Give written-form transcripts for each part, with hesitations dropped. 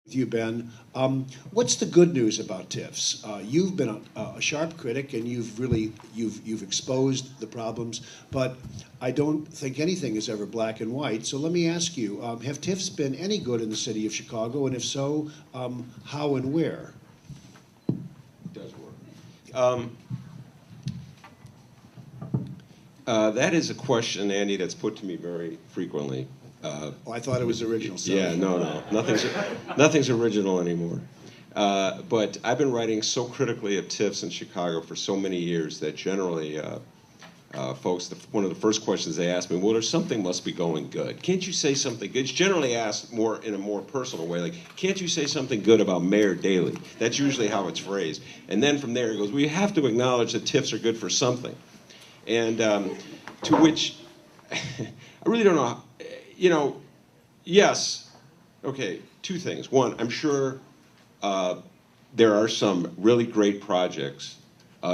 With you, Ben. What's the good news about TIFs? You've been a sharp critic, and you've exposed the problems, but I don't think anything is ever black and white. So let me ask you: have TIFs been any good in the city of Chicago, and if so, how and where? It does work. That is a question, Andy, that's put to me very frequently. Oh, I thought it was original. So. Yeah, no, nothing's original anymore. But I've been writing so critically of TIFs in Chicago for so many years that generally, folks, one of the first questions they ask me, well, there's something must be going good. Can't you say something good? It's generally asked more in a more personal way, like, can't you say something good about Mayor Daley? That's usually how it's phrased. And then from there it goes, well, you have to acknowledge that TIFs are good for something. And to which I really don't know. Yes. Okay, two things. One, I'm sure there are some really great projects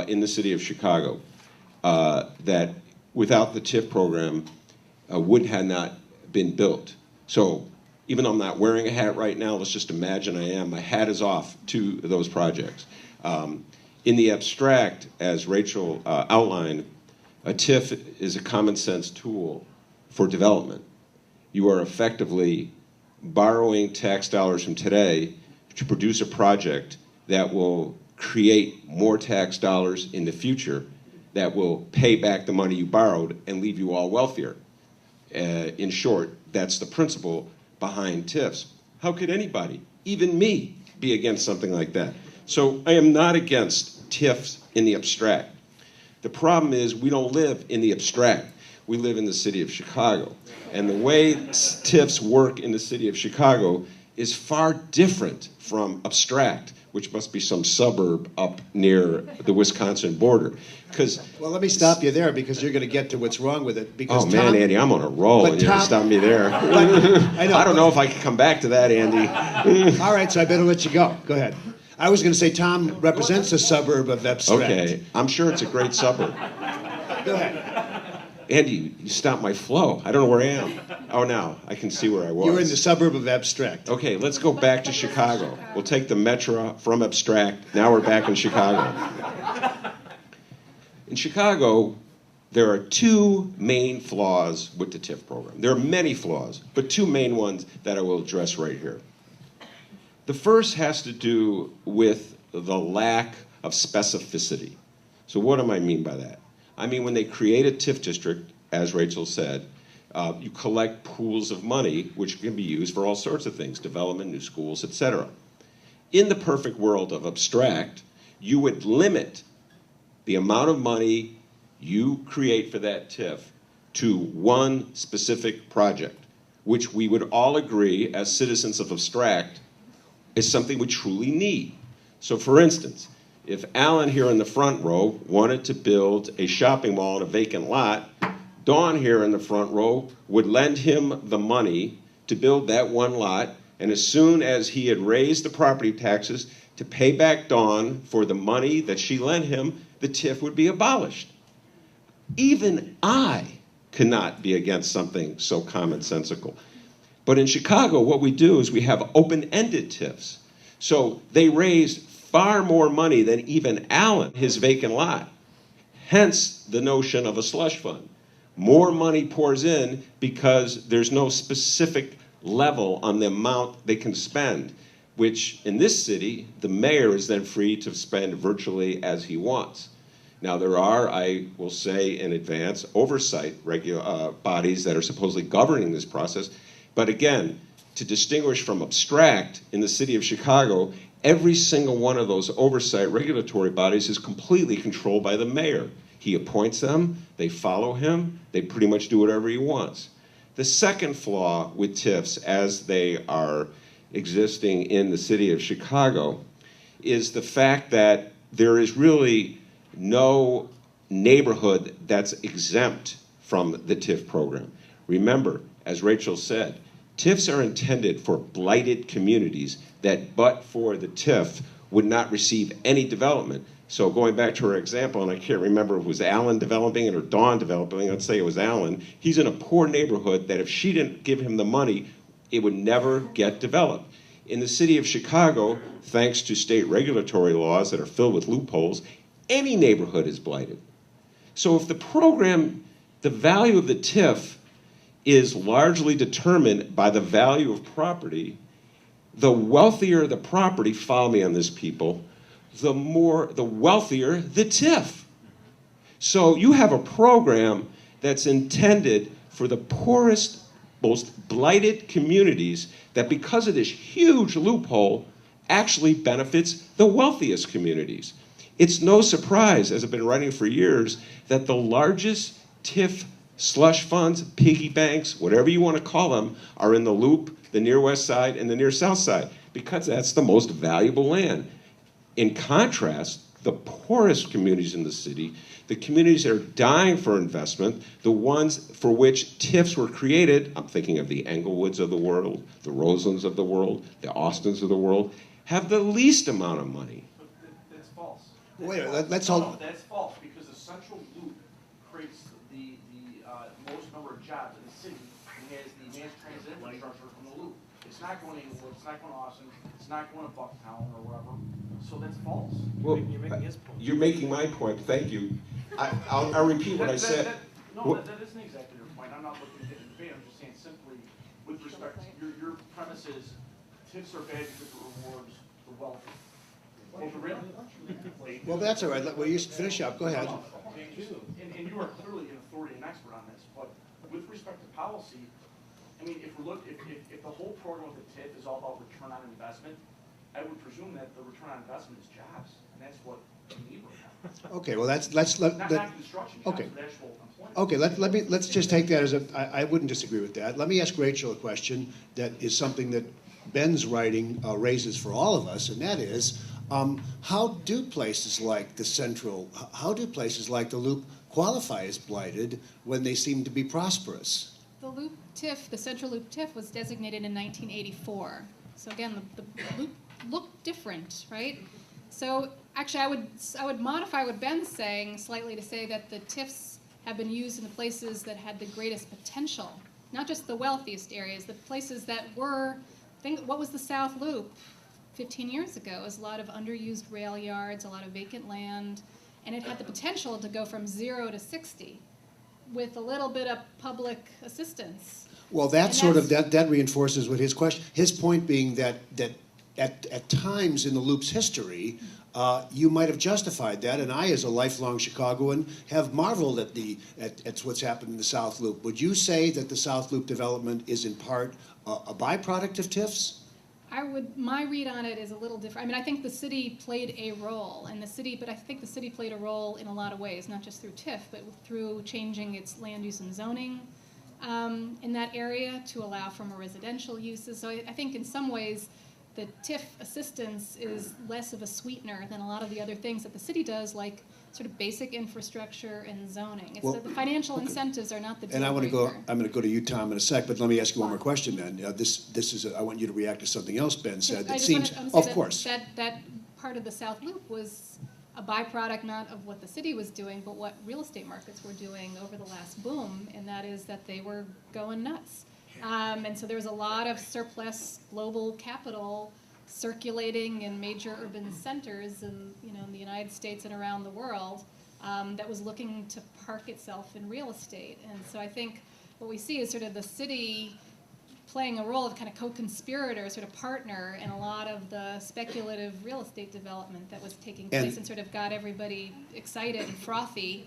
in the city of Chicago that without the TIF program would have not been built. So even though I'm not wearing a hat right now, let's just imagine I am. My hat is off to those projects. In the abstract, as Rachel outlined, a TIF is a common sense tool for development. You are effectively borrowing tax dollars from today to produce a project that will create more tax dollars in the future that will pay back the money you borrowed and leave you all wealthier. In short, that's the principle behind TIFs. How could anybody, even me, be against something like that? So I am not against TIFs in the abstract. The problem is we don't live in the abstract. We live in the city of Chicago. And the way TIFs work in the city of Chicago is far different from abstract, which must be some suburb up near the Wisconsin border. Well, let me stop you there because you're going to get to what's wrong with it. Because man, Andy, I'm on a roll, and you're going to stop me there. I don't know if I can come back to that, Andy. All right, so I better let you go. Go ahead. I was going to say Tom represents a suburb of abstract. Okay, I'm sure it's a great suburb. Go ahead. Andy, you stopped my flow. I don't know where I am. Oh, now I can see where I was. You're in the suburb of abstract. Okay, let's go back to Chicago. We'll take the Metro from abstract. Now we're back in Chicago. In Chicago, there are two main flaws with the TIF program. There are many flaws, but two main ones that I will address right here. The first has to do with the lack of specificity. So what do I mean by that? I mean, when they create a TIF district, as Rachel said, you collect pools of money which can be used for all sorts of things, development, new schools, etc. In the perfect world of abstract, you would limit the amount of money you create for that TIF to one specific project, which we would all agree as citizens of abstract is something we truly need. So for instance, if Alan here in the front row wanted to build a shopping mall in a vacant lot, Dawn here in the front row would lend him the money to build that one lot, and as soon as he had raised the property taxes to pay back Dawn for the money that she lent him, the TIF would be abolished. Even I cannot be against something so commonsensical. But in Chicago, what we do is we have open-ended TIFs. So they raised far more money than even Allen, his vacant lot. Hence the notion of a slush fund. More money pours in because there's no specific level on the amount they can spend, which in this city, the mayor is then free to spend virtually as he wants. Now there are, I will say in advance, oversight bodies that are supposedly governing this process. But again, to distinguish from abstract, in the city of Chicago, every single one of those oversight regulatory bodies is completely controlled by the mayor. He appoints them, they follow him, they pretty much do whatever he wants. The second flaw with TIFs, as they are existing in the city of Chicago, is the fact that there is really no neighborhood that's exempt from the TIF program. Remember, as Rachel said, TIFs are intended for blighted communities that, but for the TIF, would not receive any development. So going back to her example, and I can't remember if it was Alan developing it or Dawn developing it, let's say it was Alan, he's in a poor neighborhood that if she didn't give him the money, it would never get developed. In the city of Chicago, thanks to state regulatory laws that are filled with loopholes, any neighborhood is blighted. So if the program, the value of the TIF is largely determined by the value of property, the wealthier the property, follow me on this, people, the wealthier the TIF. So you have a program that's intended for the poorest, most blighted communities that, because of this huge loophole, actually benefits the wealthiest communities. It's no surprise, as I've been writing for years, that the largest TIF slush funds, piggy banks, whatever you want to call them, are in the Loop, the near West Side, and the near South Side, because that's the most valuable land. In contrast, the poorest communities in the city, the communities that are dying for investment, the ones for which TIFs were created, I'm thinking of the Englewoods of the world, the Roselands of the world, the Austins of the world, have the least amount of money. That's false. Wait, let's all. No, that's false, because the central loop creates the most number of jobs in the city and has the mass transit infrastructure from the loop. It's not going to Englewood, it's not going to Austin, it's not going to Bucktown or wherever. So that's false. Well, You're making his point. You're making my point, thank you. I'll repeat what I said. That isn't exactly your point. I'm not looking to get in debate. I'm just saying simply, with respect, your premise is TIFs are bad because it rewards the wealthy. Well, Well, that's all right. Well, you finish up. Go ahead. And you are clearly an authority and expert on this, but with respect to policy, I mean, if the whole program of the TIF is all about return on investment, I would presume that the return on investment is jobs, and that's what we need right now. Okay. Well, let's Not construction jobs, okay. but actual employment. Okay, let's just take that as I wouldn't disagree with that. Let me ask Rachel a question that is something that Ben's writing raises for all of us, and that is, how do places like the Loop qualify as blighted when they seem to be prosperous? The Loop TIF, the Central Loop TIF, was designated in 1984. So again, the Loop looked different, right? So actually, I would modify what Ben's saying slightly to say that the TIFs have been used in the places that had the greatest potential, not just the wealthiest areas, the places that were. What was the South Loop 15 years ago? It was a lot of underused rail yards, a lot of vacant land, and it had the potential to go from 0 to 60 with a little bit of public assistance. Well, that reinforces what his point being that at times in the Loop's history, you might have justified that, and I, as a lifelong Chicagoan, have marveled at what's happened in the South Loop. Would you say that the South Loop development is in part a byproduct of TIFs? My read on it is a little different. I mean, I think the city played a role, but I think the city played a role in a lot of ways, not just through TIF, but through changing its land use and zoning in that area to allow for more residential uses. So I think in some ways, the TIF assistance is less of a sweetener than a lot of the other things that the city does, like sort of basic infrastructure and zoning. It's that the financial incentives are not the deal And I'm breaker. going to go to you, Tom, in a sec. But let me ask you one more question. Then I want you to react to something else Ben said. That seems, of course, that part of the South Loop was a byproduct not of what the city was doing, but what real estate markets were doing over the last boom, and that is that they were going nuts. And so there was a lot of surplus global capital circulating in major urban centers in the United States and around the world that was looking to park itself in real estate. And so I think what we see is sort of the city playing a role of kind of co-conspirator, sort of partner in a lot of the speculative real estate development that was taking place and sort of got everybody excited and frothy,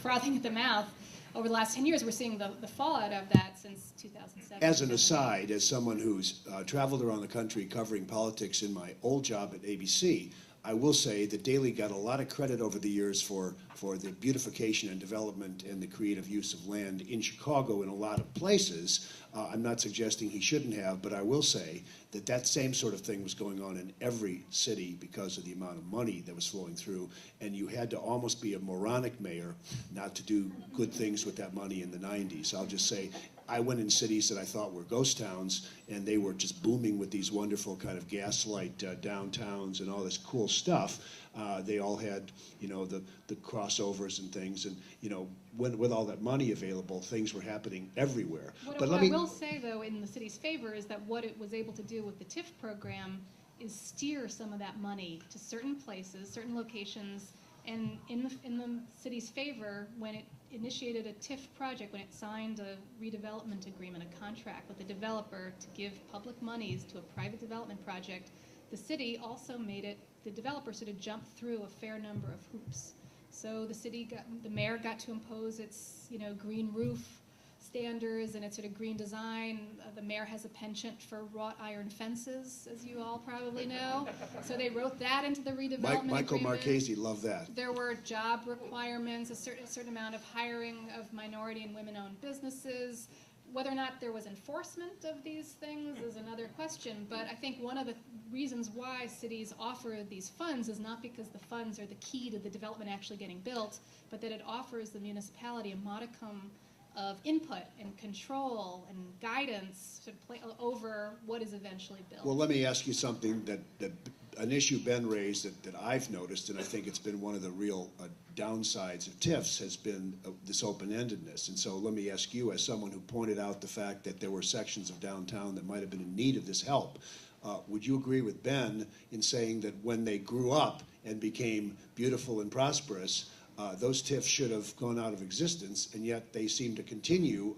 frothing at the mouth. Over the last 10 years, we're seeing the fallout of that since 2007. As an aside, as someone who's traveled around the country covering politics in my old job at ABC, I will say that Daley got a lot of credit over the years for the beautification and development and the creative use of land in Chicago in a lot of places. I'm not suggesting he shouldn't have, but I will say that same sort of thing was going on in every city because of the amount of money that was flowing through, and you had to almost be a moronic mayor not to do good things with that money in the 90s. I'll just say I went in cities that I thought were ghost towns, and they were just booming with these wonderful kind of gaslight downtowns and all this cool stuff. They all had, you know, the crossovers and things, and you know, with all that money available, things were happening everywhere. What I will say, though, in the city's favor, is that what it was able to do with the TIF program is steer some of that money to certain places, certain locations, and in the city's favor, when it initiated a TIF project, when it signed a redevelopment agreement, a contract with the developer to give public monies to a private development project, the city also made it, the developer sort of jumped through a fair number of hoops. So the mayor got to impose its, you know, green roof standards and its sort of green design. The mayor has a penchant for wrought iron fences, as you all probably know. So they wrote that into the redevelopment Michael agreement. Marchese loved that. There were job requirements, a certain amount of hiring of minority and women-owned businesses. Whether or not there was enforcement of these things is another question, but I think one of the reasons why cities offer these funds is not because the funds are the key to the development actually getting built, but that it offers the municipality a modicum of input and control and guidance over what is eventually built. Well, let me ask you something that an issue Ben raised that I've noticed, and I think it's been one of the real downsides of TIFs, has been this open-endedness. And so let me ask you, as someone who pointed out the fact that there were sections of downtown that might have been in need of this help, would you agree with Ben in saying that when they grew up and became beautiful and prosperous, those TIFs should have gone out of existence, and yet they seem to continue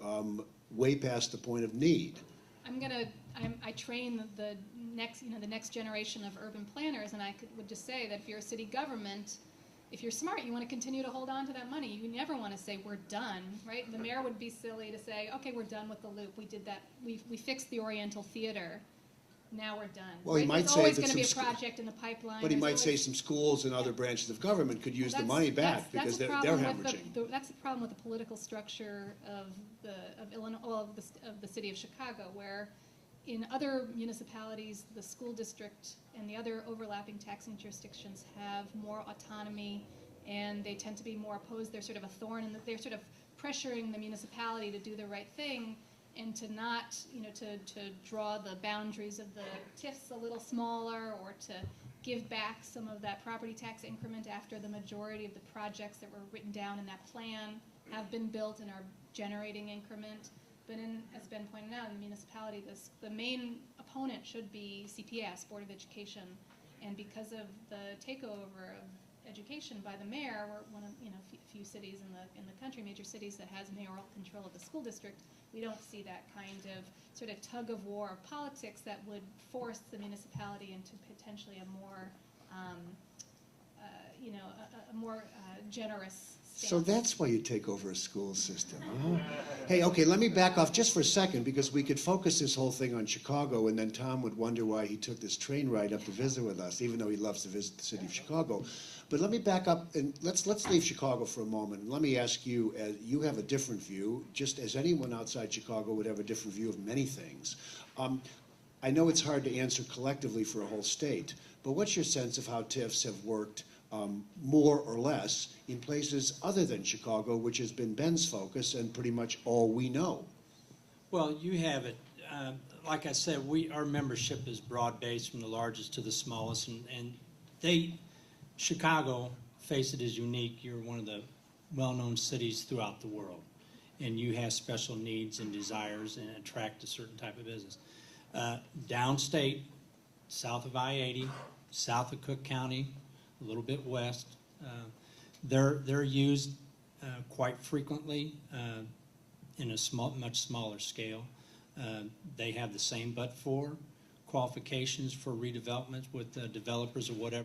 way past the point of need? I train the next generation of urban planners, and I would just say that if you're a city government, if you're smart, you want to continue to hold on to that money. You never want to say, we're done, right? The mayor would be silly to say, okay, we're done with the loop. We did that. We fixed the Oriental Theater. Now we're done. Well, he might There's say always that going to be a some project in the pipeline. But he There's might always- say some schools and other branches of government could use the money back because they're hemorrhaging. That's the problem with the political structure of Illinois, of the city of Chicago, where in other municipalities, the school district and the other overlapping taxing jurisdictions have more autonomy, and they tend to be more opposed. They're sort of a thorn, and they're sort of pressuring the municipality to do the right thing and to not, to draw the boundaries of the TIFs a little smaller, or to give back some of that property tax increment after the majority of the projects that were written down in that plan have been built and are generating increment. But as Ben pointed out, in the municipality, the main opponent should be CPS, Board of Education, and because of the takeover of education by the mayor, we're one of few cities in the country, major cities, that has mayoral control of the school district. We don't see that kind of sort of tug of war of politics that would force the municipality into potentially a more generous stance. So that's why you take over a school system, huh? Hey, okay, let me back off just for a second, because we could focus this whole thing on Chicago, and then Tom would wonder why he took this train ride up to visit with us, even though he loves to visit the city of Chicago. But let me back up, and let's leave Chicago for a moment, and let me ask you, you have a different view, just as anyone outside Chicago would have a different view of many things. I know it's hard to answer collectively for a whole state, but what's your sense of how TIFs have worked more or less in places other than Chicago, which has been Ben's focus and pretty much all we know? Well, you have it. Like I said, our membership is broad-based from the largest to the smallest, and Chicago, face it, is unique. You're one of the well-known cities throughout the world, and you have special needs and desires and attract a certain type of business. Downstate, south of I-80, south of Cook County, a little bit west, they're used quite frequently in a much smaller scale. They have the same but-for qualifications for redevelopment with developers or whatever.